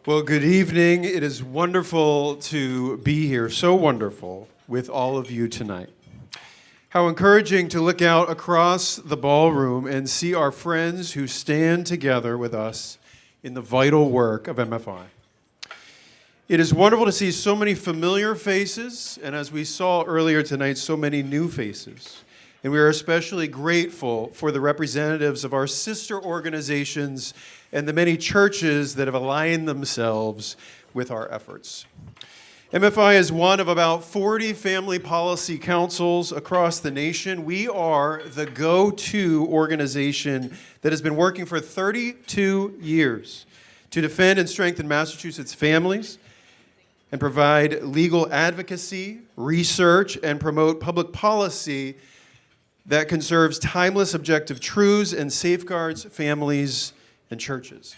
Well, good evening. It is wonderful to be here, so wonderful, with all of you tonight. How encouraging to look out across the ballroom and see our friends who stand together with us in the vital work of MFI. It is wonderful to see so many familiar faces, and as we saw earlier tonight, so many new faces. And we are especially grateful for the representatives of our sister organizations and the many churches that have aligned themselves with our efforts. MFI is one of about 40 family policy councils across the nation. We are the go-to organization that has been working for 32 years to defend and strengthen Massachusetts families and provide legal advocacy, research, and promote public policy that conserves timeless objective truths and safeguards families and churches.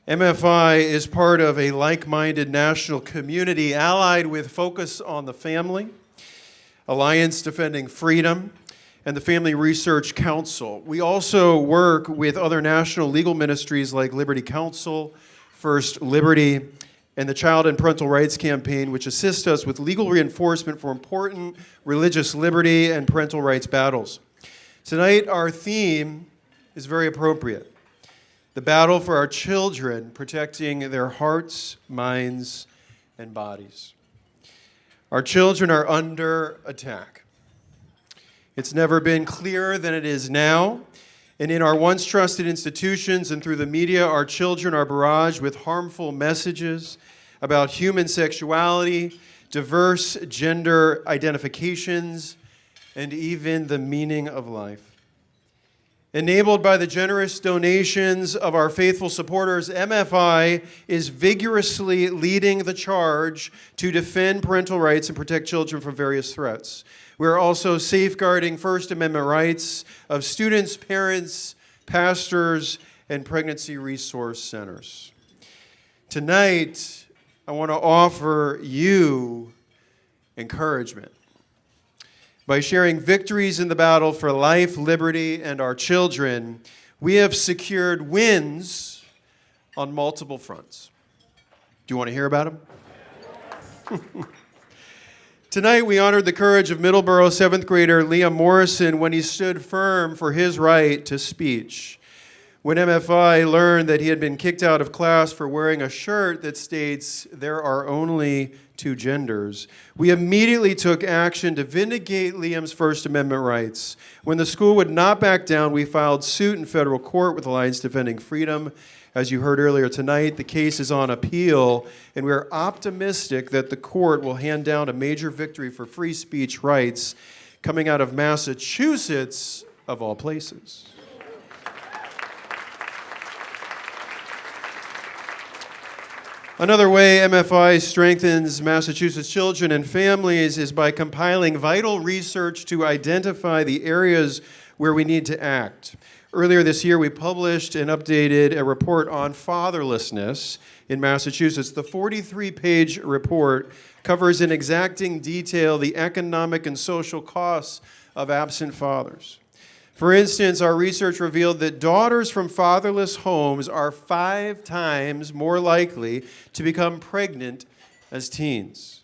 MFI is part of a like-minded national community allied with Focus on the Family, Alliance Defending Freedom, and the Family Research Council. We also work with other national legal ministries like Liberty Counsel, First Liberty, and the Child and Parental Rights Campaign, which assist us with legal reinforcement for important religious liberty and parental rights battles. Tonight, our theme is very appropriate. The battle for our children, protecting their hearts, minds, and bodies. Our children are under attack. It's never been clearer than it is now. And in our once trusted institutions and through the media, our children are barraged with harmful messages about human sexuality, diverse gender identifications, and even the meaning of life. Enabled by the generous donations of our faithful supporters, MFI is vigorously leading the charge to defend parental rights and protect children from various threats. We are also safeguarding First Amendment rights of students, parents, pastors, and pregnancy resource centers. Tonight, I want to offer you encouragement by sharing victories in the battle for life, liberty, and our children. We have secured wins on multiple fronts. Do you want to hear about them? Tonight, we honored the courage of Middleborough 7th grader Liam Morrison when he stood firm for his right to speech. When MFI learned that he had been kicked out of class for wearing a shirt that states, "There are only two genders," we immediately took action to vindicate Liam's First Amendment rights. When the school would not back down, we filed suit in federal court with Alliance Defending Freedom. As you heard earlier tonight, the case is on appeal, and we are optimistic that the court will hand down a major victory for free speech rights coming out of Massachusetts, of all places. Another way MFI strengthens Massachusetts children and families is by compiling vital research to identify the areas where we need to act. Earlier this year, we published and updated a report on fatherlessness in Massachusetts. The 43-page report covers in exacting detail the economic and social costs of absent fathers. For instance, our research revealed that daughters from fatherless homes are 5 times more likely to become pregnant as teens.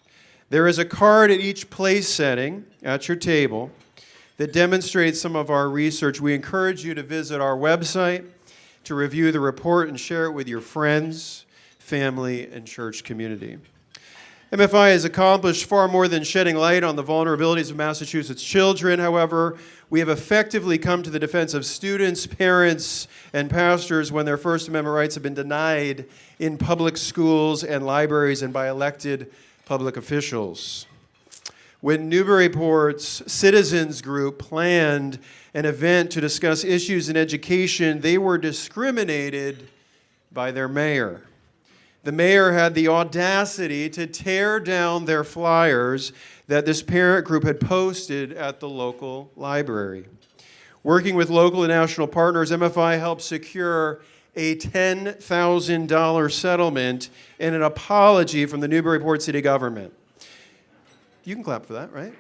There is a card at each place setting at your table that demonstrates some of our research. We encourage you to visit our website to review the report and share it with your friends, family, and church community. MFI has accomplished far more than shedding light on the vulnerabilities of Massachusetts children. However, we have effectively come to the defense of students, parents, and pastors when their First Amendment rights have been denied in public schools and libraries and by elected public officials. When Newburyport's Citizens Group planned an event to discuss issues in education, they were discriminated by their mayor. The mayor had the audacity to tear down their flyers that this parent group had posted at the local library. Working with local and national partners, MFI helped secure a $10,000 settlement and an apology from the Newburyport City government. You can clap for that, right?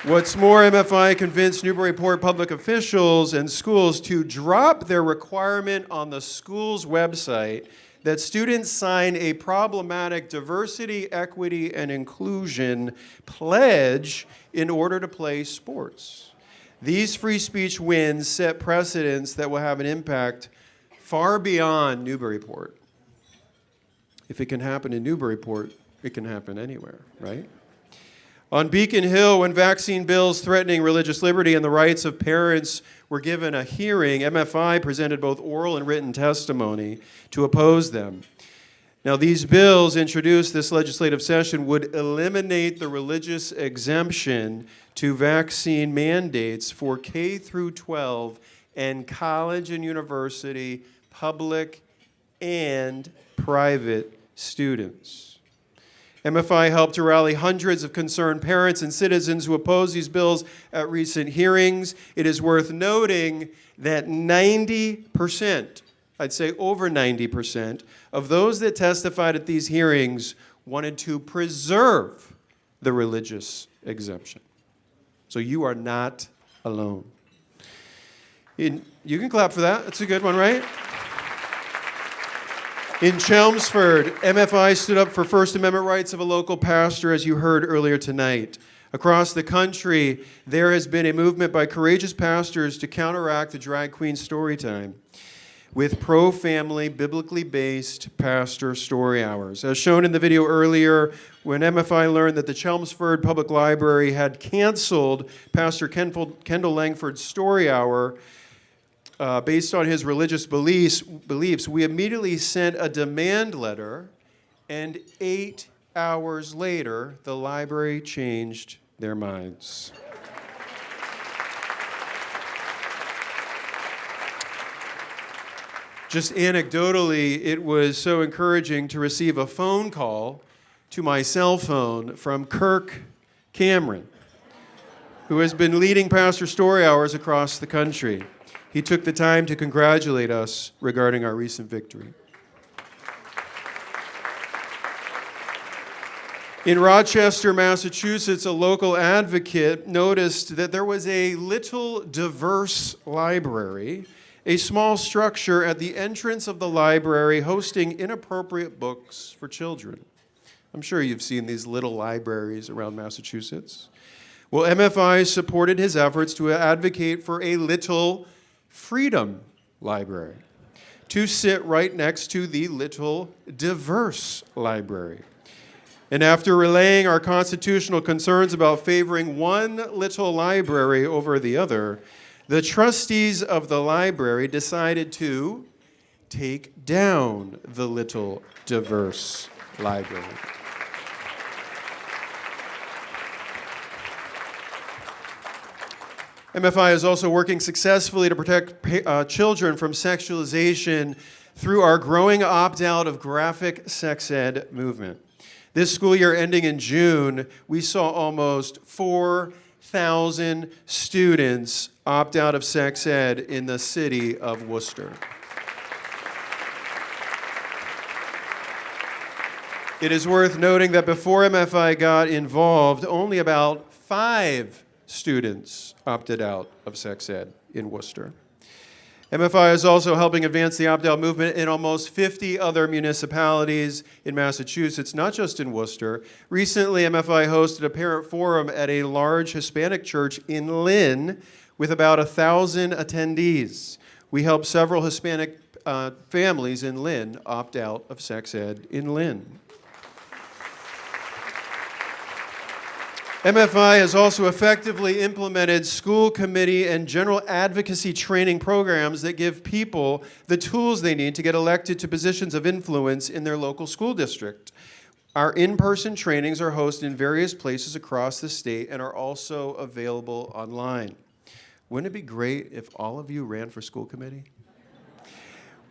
What's more, MFI convinced Newburyport public officials and schools to drop their requirement on the school's website that students sign a problematic diversity, equity, and inclusion pledge in order to play sports. These free speech wins set precedents that will have an impact far beyond Newburyport. If it can happen in Newburyport, it can happen anywhere, right? On Beacon Hill, when vaccine bills threatening religious liberty and the rights of parents were given a hearing, MFI presented both oral and written testimony to oppose them. Now, these bills introduced this legislative session would eliminate the religious exemption to vaccine mandates for K through 12 and college and university, public and private students. MFI helped to rally hundreds of concerned parents and citizens who opposed these bills at recent hearings. It is worth noting that 90%, I'd say over 90%, of those that testified at these hearings wanted to preserve the religious exemption. So you are not alone. You can clap for that. That's a good one, right? In Chelmsford, MFI stood up for First Amendment rights of a local pastor, as you heard earlier tonight. Across the country, there has been a movement by courageous pastors to counteract the drag queen story time with pro-family, biblically based pastor story hours. As shown in the video earlier, when MFI learned that the Chelmsford Public Library had canceled Pastor Kendall Langford's story hour, based on his religious beliefs, we immediately sent a demand letter, and 8 hours later, the library changed their minds. Just anecdotally, it was so encouraging to receive a phone call to my cell phone from Kirk Cameron, who has been leading pastor story hours across the country. He took the time to congratulate us regarding our recent victory. In Rochester, Massachusetts, a local advocate noticed that there was a little diverse library, a small structure at the entrance of the library hosting inappropriate books for children. I'm sure you've seen these little libraries around Massachusetts. Well, MFI supported his efforts to advocate for a little Freedom Library to sit right next to the Little Diverse Library. And after relaying our constitutional concerns about favoring one little library over the other, the trustees of the library decided to take down the Little Diverse Library. MFI is also working successfully to protect children from sexualization through our growing opt-out of graphic sex ed movement. This school year ending in June, we saw almost 4,000 students opt out of sex ed in the city of Worcester. It is worth noting that before MFI got involved, only about 5 students opted out of sex ed in Worcester. MFI is also helping advance the opt-out movement in almost 50 other municipalities in Massachusetts, not just in Worcester. Recently, MFI hosted a parent forum at a large Hispanic church in Lynn with about 1,000 attendees. We helped several Hispanic families in Lynn opt out of sex ed in Lynn. MFI has also effectively implemented school committee and general advocacy training programs that give people the tools they need to get elected to positions of influence in their local school district. Our in-person trainings are hosted in various places across the state and are also available online. Wouldn't it be great if all of you ran for school committee?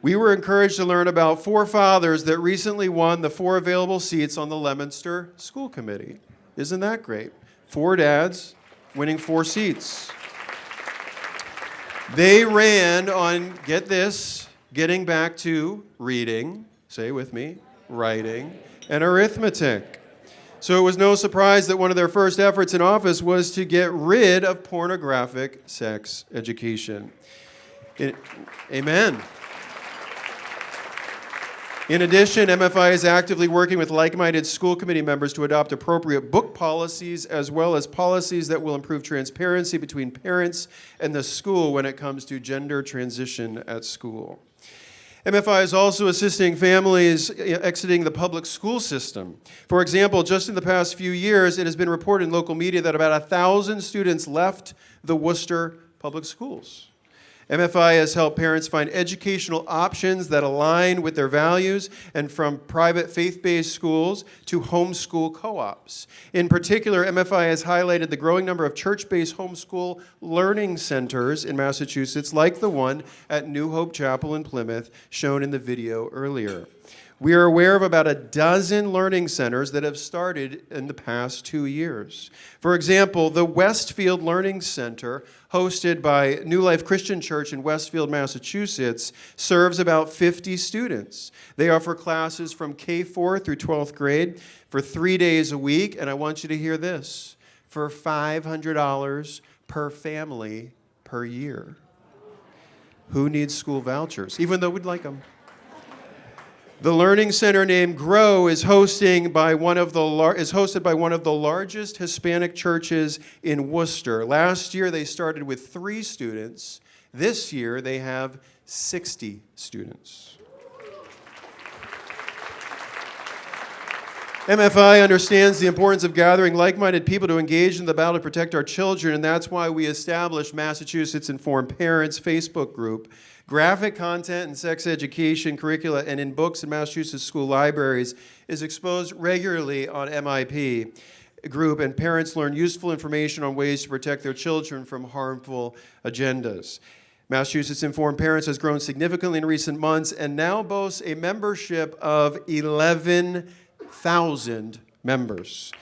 We were encouraged to learn about 4 fathers that recently won the 4 available seats on the Leominster School Committee. Isn't that great? 4 dads winning 4 seats. They ran on, get this, getting back to reading, say it with me, writing, and arithmetic. So it was no surprise that one of their first efforts in office was to get rid of pornographic sex education. Amen. In addition, MFI is actively working with like-minded school committee members to adopt appropriate book policies as well as policies that will improve transparency between parents and the school when it comes to gender transition at school. MFI is also assisting families exiting the public school system. For example, just in the past few years, it has been reported in local media that about 1,000 students left the Worcester public schools. MFI has helped parents find educational options that align with their values, and from private faith-based schools to homeschool co-ops. In particular, MFI has highlighted the growing number of church-based homeschool learning centers in Massachusetts, like the one at New Hope Chapel in Plymouth, shown in the video earlier. We are aware of about a dozen learning centers that have started in the past 2 years. For example, the Westfield Learning Center, hosted by New Life Christian Church in Westfield, Massachusetts, serves about 50 students. They offer classes from K4 through 12th grade for 3 days a week, and I want you to hear this, for $500 per family per year. Who needs school vouchers, even though we'd like them? The learning center named Grow is hosted by one of the largest Hispanic churches in Worcester. Last year, they started with 3 students. This year, they have 60 students. MFI understands the importance of gathering like-minded people to engage in the battle to protect our children, and that's why we established Massachusetts Informed Parents Facebook group. Graphic content in sex education curricula and in books in Massachusetts school libraries is exposed regularly on MIP group, and parents learn useful information on ways to protect their children from harmful agendas. Massachusetts Informed Parents has grown significantly in recent months and now boasts a membership of 11,000 members.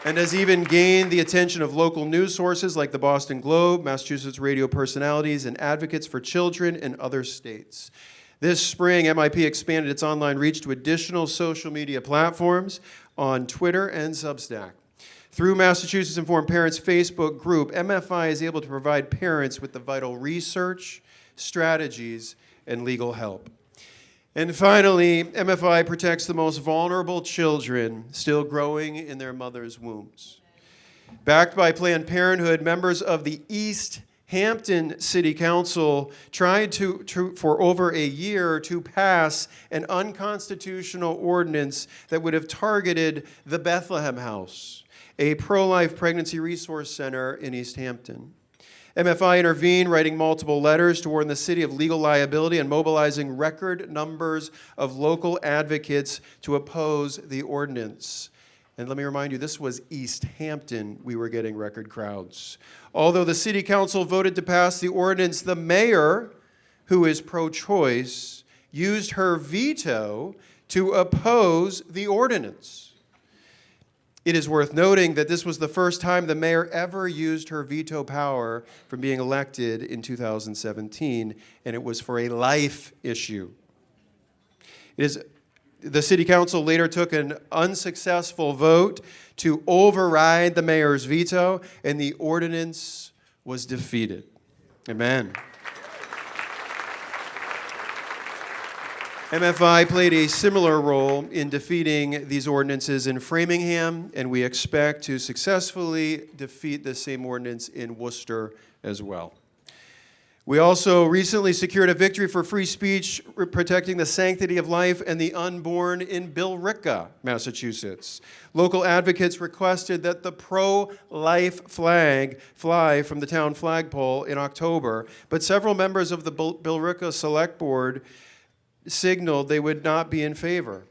And has even gained the attention of local news sources like the Boston Globe, Massachusetts radio personalities, and advocates for children in other states. This spring, MIP expanded its online reach to additional social media platforms on Twitter and Substack. Through Massachusetts Informed Parents Facebook group, MFI is able to provide parents with the vital research, strategies, and legal help. And finally, MFI protects the most vulnerable children still growing in their mother's wombs. Backed by Planned Parenthood, members of the East Hampton City Council tried for over a year to pass an unconstitutional ordinance that would have targeted the Bethlehem House, a pro-life pregnancy resource center in East Hampton. MFI intervened, writing multiple letters to warn the city of legal liability and mobilizing record numbers of local advocates to oppose the ordinance. And let me remind you, this was East Hampton we were getting record crowds. Although the city council voted to pass the ordinance, the mayor, who is pro-choice, used her veto to oppose the ordinance. It is worth noting that this was the first time the mayor ever used her veto power from being elected in 2017, and it was for a life issue. The city council later took an unsuccessful vote to override the mayor's veto, and the ordinance was defeated. Amen. MFI played a similar role in defeating these ordinances in Framingham, and we expect to successfully defeat the same ordinance in Worcester as well. We also recently secured a victory for free speech, protecting the sanctity of life and the unborn in Billerica, Massachusetts. Local advocates requested that the pro-life flag fly from the town flagpole in October, but several members of the Billerica Select Board signaled they would not be in favor.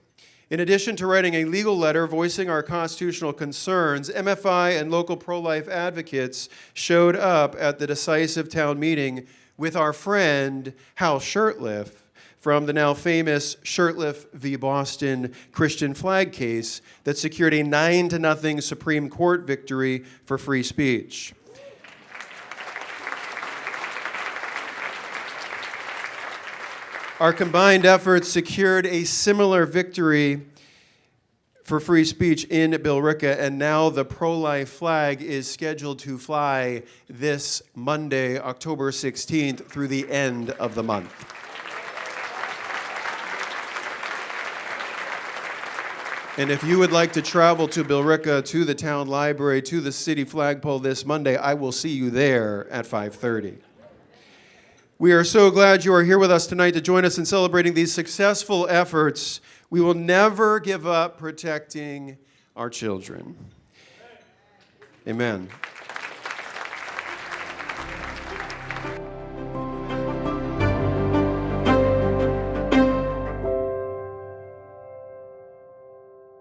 In addition to writing a legal letter voicing our constitutional concerns, MFI and local pro-life advocates showed up at the decisive town meeting with our friend Hal Shurtleff from the now famous Shurtleff v. Boston Christian flag case that secured a 9-0 Supreme Court victory for free speech. Our combined efforts secured a similar victory for free speech in Billerica, and now the pro-life flag is scheduled to fly this Monday, October 16th, through the end of the month. And if you would like to travel to Billerica, to the town library, to the city flagpole this Monday, I will see you there at 5:30. We are so glad you are here with us tonight to join us in celebrating these successful efforts. We will never give up protecting our children. Amen.